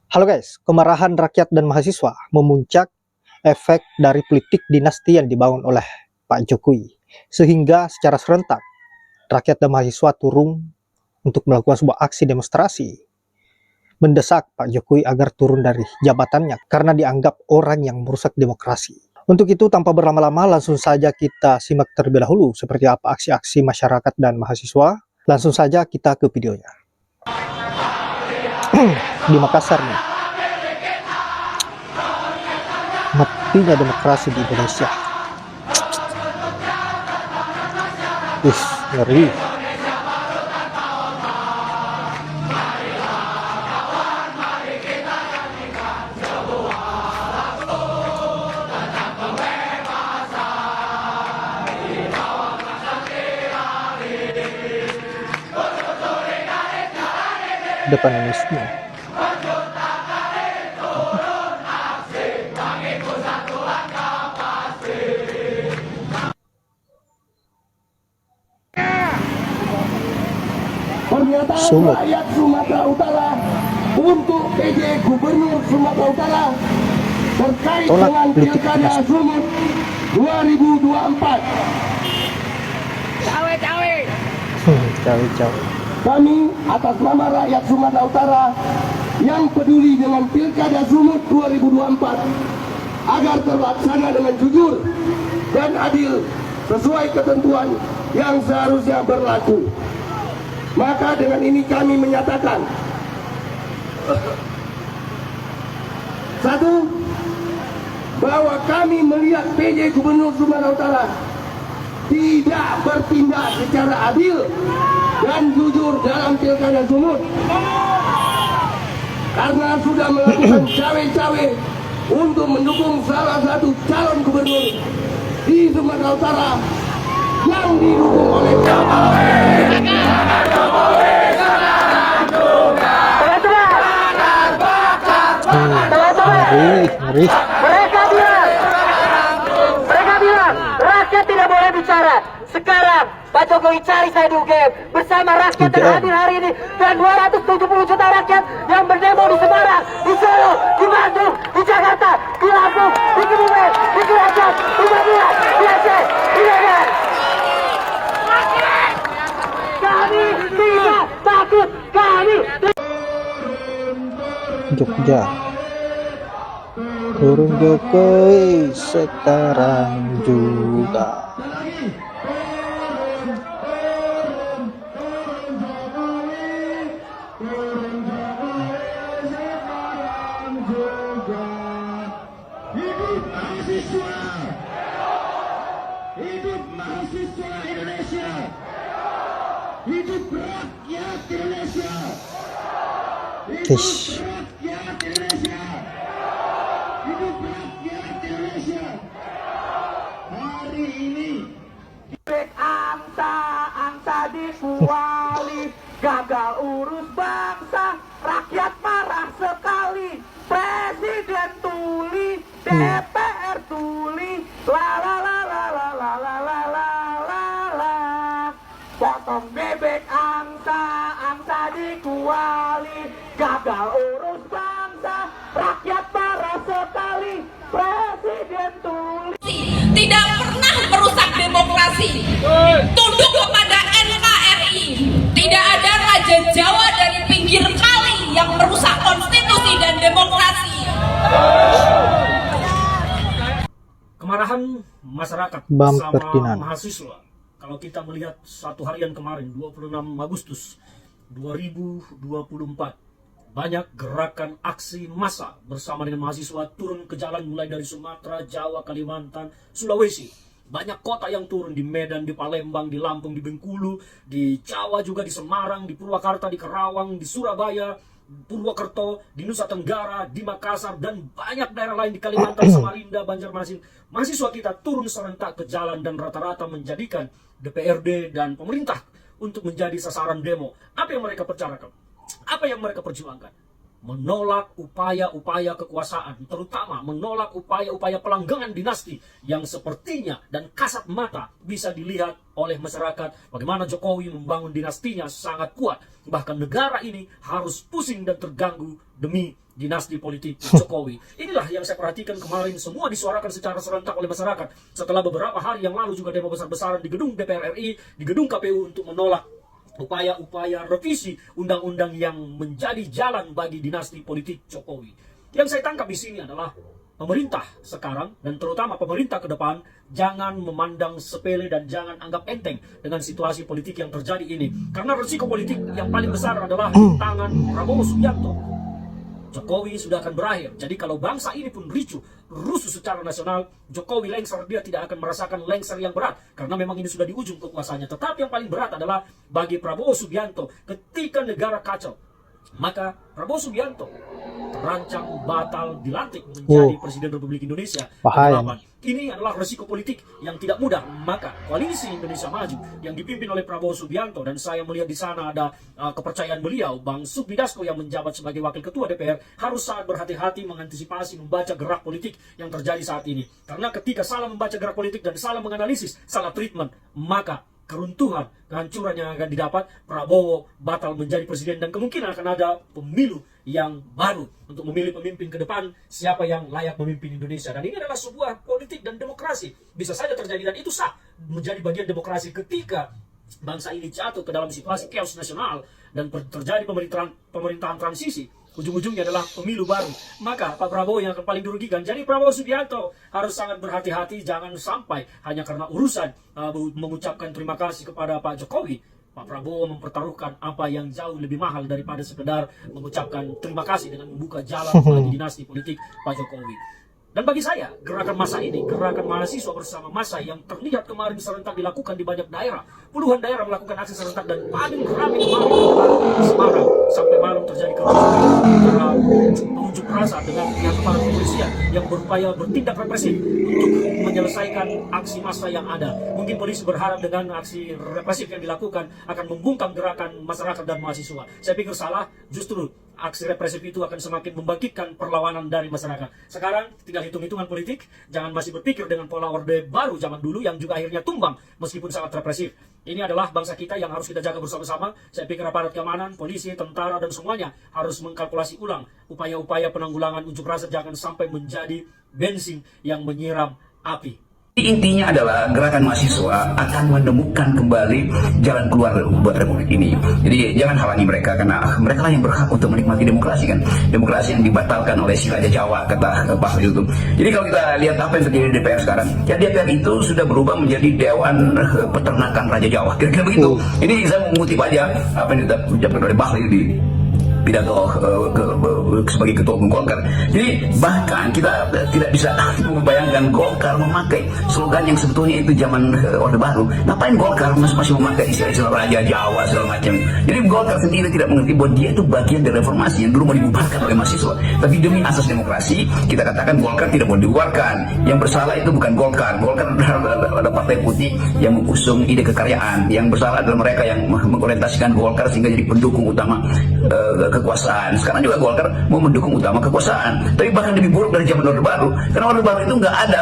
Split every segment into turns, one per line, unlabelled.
Halo guys, kemarahan rakyat dan mahasiswa memuncak efek dari politik dinasti yang dibangun oleh Pak Jokowi. Sehingga secara serentak, rakyat dan mahasiswa turun untuk melakukan sebuah aksi demonstrasi. Mendesak Pak Jokowi agar turun dari jabatannya karena dianggap orang yang merusak demokrasi. Untuk itu tanpa berlama-lama langsung saja kita simak terlebih dahulu seperti apa aksi-aksi masyarakat dan mahasiswa. Langsung saja kita ke videonya. Di Makassar nih. Matinya demokrasi di Indonesia. Ngeri. Depan Indonesia.
Pernyataan rakyat Sumatera Utara untuk PJ Gubernur Sumatera Utara terkait dengan Pilkada Sumut 2024.
Cawe-cawe.
Cawe-cawe.
Kami atas nama rakyat Sumatera Utara yang peduli dengan Pilkada Sumut 2024 agar terlaksana dengan jujur dan adil sesuai ketentuan yang seharusnya berlaku. Maka dengan ini kami menyatakan, satu, bahwa kami melihat PJ Gubernur Sumatera Utara tidak bertindak secara adil dan jujur dalam Pilkada Sumut karena sudah melakukan cawe-cawe untuk mendukung salah satu calon gubernur di Sumatera Utara yang didukung oleh
Ngeri.
Mereka bilang rakyat tidak boleh bicara. Sekarang Pak Jokowi cari saya di UGM bersama rakyat yang hadir hari ini dan 270 juta rakyat yang berdemo di Semarang, di Solo, di Bandung, di Jakarta, di Lampung, di Kebumen, di Cilacap, di Papua, di Aceh, di Medan. Kami tidak takut, kami
Jogja. Turun Jokowi sekarang juga.
Hidup mahasiswa! Hidup mahasiswa Indonesia! Hidup rakyat Indonesia! Hidup rakyat Indonesia! Hidup rakyat Indonesia! Hari ini
angsa dikuali, gagal urus bangsa, rakyat marah sekali, presiden tuli, DPR tuli, la la la la la la la la la la la, potong bebek angsa dikuali, gagal urus bangsa, rakyat marah sekali, presiden tuli.
Tidak pernah merusak demokrasi, tunduk kepada NKRI. Tidak ada Raja Jawa dari pinggir kali yang merusak konstitusi dan demokrasi.
Kemarahan masyarakat
Bang
sama
Ferdinand.
mahasiswa. Kalau kita melihat satu harian kemarin 26 Agustus 2024, banyak gerakan aksi massa bersama dengan mahasiswa turun ke jalan mulai dari Sumatera, Jawa, Kalimantan, Sulawesi. Banyak kota yang turun, di Medan, di Palembang, di Lampung, di Bengkulu, di Jawa juga, di Semarang, di Purwakarta, di Karawang, di Surabaya, Purwokerto, di Nusa Tenggara, di Makassar, dan banyak daerah lain di Kalimantan, Samarinda, Banjarmasin. Mahasiswa kita turun serentak ke jalan dan rata-rata menjadikan DPRD dan pemerintah untuk menjadi sasaran demo. Apa yang mereka percarakan? Apa yang mereka perjuangkan? menolak upaya-upaya kekuasaan, terutama menolak upaya-upaya pelanggangan dinasti yang sepertinya dan kasat mata bisa dilihat oleh masyarakat bagaimana Jokowi membangun dinastinya sangat kuat. Bahkan negara ini harus pusing dan terganggu demi dinasti politik Jokowi. Inilah yang saya perhatikan kemarin, semua disuarakan secara serentak oleh masyarakat. Setelah beberapa hari yang lalu juga demo besar-besaran di gedung DPR RI, di gedung KPU untuk menolak upaya-upaya revisi undang-undang yang menjadi jalan bagi dinasti politik Jokowi. Yang saya tangkap di sini adalah pemerintah sekarang dan terutama pemerintah ke depan jangan memandang sepele dan jangan anggap enteng dengan situasi politik yang terjadi ini. Karena risiko politik yang paling besar adalah di tangan Prabowo Subianto. Jokowi sudah akan berakhir. Jadi kalau bangsa ini pun rusuh secara nasional, Jokowi lengser, dia tidak akan merasakan lengser yang berat. Karena memang ini sudah di ujung kekuasaannya. Tetapi yang paling berat adalah bagi Prabowo Subianto ketika negara kacau. Maka Prabowo Subianto terancam batal dilantik menjadi Presiden Republik Indonesia ke-8. Ini adalah resiko politik yang tidak mudah. Maka koalisi Indonesia Maju yang dipimpin oleh Prabowo Subianto, dan saya melihat di sana ada kepercayaan beliau, Bang Sukmi Dasko yang menjabat sebagai Wakil Ketua DPR, harus sangat berhati-hati mengantisipasi membaca gerak politik yang terjadi saat ini. Karena ketika salah membaca gerak politik dan salah menganalisis, salah treatment, maka keruntuhan, kehancuran yang akan didapat, Prabowo batal menjadi presiden dan kemungkinan akan ada pemilu yang baru untuk memilih pemimpin ke depan, siapa yang layak memimpin Indonesia. Dan ini adalah sebuah politik dan demokrasi. Bisa saja terjadi dan itu sah menjadi bagian demokrasi ketika bangsa ini jatuh ke dalam situasi chaos nasional dan terjadi pemerintahan transisi. Ujung-ujungnya adalah pemilu baru. Maka Pak Prabowo yang akan paling dirugikan. Jadi Prabowo Subianto harus sangat berhati-hati, jangan sampai hanya karena urusan mengucapkan terima kasih kepada Pak Jokowi, Pak Prabowo mempertaruhkan apa yang jauh lebih mahal daripada sekedar mengucapkan terima kasih dengan membuka jalan bagi dinasti politik Pak Jokowi. Dan bagi saya, gerakan massa ini, gerakan mahasiswa bersama massa yang terlihat kemarin serentak dilakukan di banyak daerah. Puluhan daerah melakukan aksi serentak dan paling ramai kemarin adalah Semarang. Sampai malam terjadi kerusuhan, pengunjuk rasa dengan pihak aparat kepolisian yang berupaya bertindak represif untuk menyelesaikan aksi massa yang ada. Mungkin polisi berharap dengan aksi represif yang dilakukan akan membungkam gerakan masyarakat dan mahasiswa. Saya pikir salah, justru aksi represif itu akan semakin membangkitkan perlawanan dari masyarakat. Sekarang tinggal hitung-hitungan politik, jangan masih berpikir dengan pola orde baru zaman dulu yang juga akhirnya tumbang meskipun sangat represif. Ini adalah bangsa kita yang harus kita jaga bersama-sama. Saya pikir aparat keamanan, polisi, tentara dan semuanya harus mengkalkulasi ulang upaya-upaya penanggulangan unjuk rasa jangan sampai menjadi bensin yang menyiram api.
Intinya adalah gerakan mahasiswa akan menemukan kembali jalan keluar buat republik ini. Jadi jangan halangi mereka karena mereka lah yang berhak untuk menikmati demokrasi kan. Demokrasi yang dibatalkan oleh si Raja Jawa, kata Pak itu. Jadi kalau kita lihat apa yang terjadi di DPR sekarang, ya DPR itu sudah berubah menjadi Dewan Peternakan Raja Jawa. Kira-kira begitu. Ini saya mengutip aja apa yang diucapkan oleh Bahlil di pidato sebagai ketua umum Golkar. Jadi bahkan kita tidak bisa membayangkan Golkar memakai slogan yang sebetulnya itu zaman Orde Baru. Ngapain Golkar masih memakai istilah-istilah Raja Jawa segala macam. Jadi Golkar sendiri tidak mengerti bahwa dia itu bagian dari reformasi yang dulu mau dibubarkan oleh mahasiswa. Tapi demi asas demokrasi kita katakan Golkar tidak boleh dibubarkan. Yang bersalah itu bukan Golkar. Golkar ada partai putih yang mengusung ide kekaryaan. Yang bersalah adalah mereka yang mengorientasikan Golkar sehingga jadi pendukung utama kekuasaan. Sekarang juga Golkar mau mendukung utama kekuasaan. Tapi bahkan lebih buruk dari zaman Orde Baru. Karena Orde Baru itu nggak ada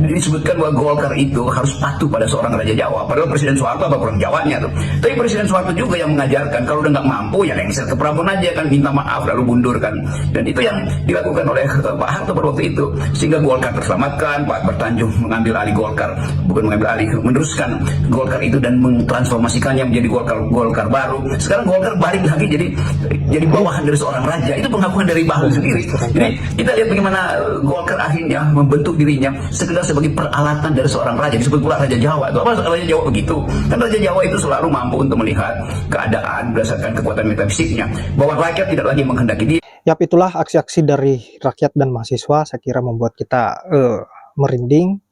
disebutkan bahwa Golkar itu harus patuh pada seorang Raja Jawa. Padahal Presiden Soeharto apa kurang Jawanya tuh. Tapi Presiden Soeharto juga yang mengajarkan kalau udah nggak mampu ya lengser ke Prabowo aja kan, minta maaf lalu mundur kan. Dan itu yang dilakukan oleh Pak Harto pada waktu itu. Sehingga Golkar terselamatkan. Pak Bertanjung mengambil alih Golkar, bukan mengambil alih, meneruskan Golkar itu dan mentransformasikannya menjadi Golkar baru. Sekarang Golkar balik lagi jadi bawahan dari seorang raja. Itu pengakuan dari Bahlil sendiri. Jadi kita lihat bagaimana Golkar akhirnya membentuk dirinya sekedar sebagai peralatan dari seorang raja. Disebut pula Raja Jawa. Itu apa Raja Jawa begitu? Kan Raja Jawa itu selalu mampu untuk melihat keadaan berdasarkan kekuatan metafisiknya, bahwa rakyat tidak lagi menghendaki dia.
Yap, itulah aksi-aksi dari rakyat dan mahasiswa. Saya kira membuat kita merinding.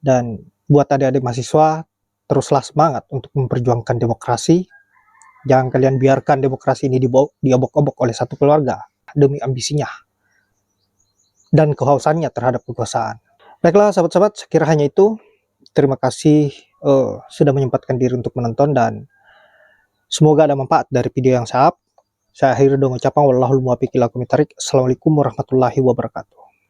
Dan buat adik-adik mahasiswa, teruslah semangat untuk memperjuangkan demokrasi. Jangan kalian biarkan demokrasi ini diobok-obok oleh satu keluarga demi ambisinya dan kehausannya terhadap kekuasaan. Baiklah sahabat-sahabat, saya kira hanya itu. Terima kasih sudah menyempatkan diri untuk menonton dan semoga ada manfaat dari video yang saya akhiri dengan ucapan wallahul muwaffiq ila aqwamit thoriq. Assalamualaikum warahmatullahi wabarakatuh.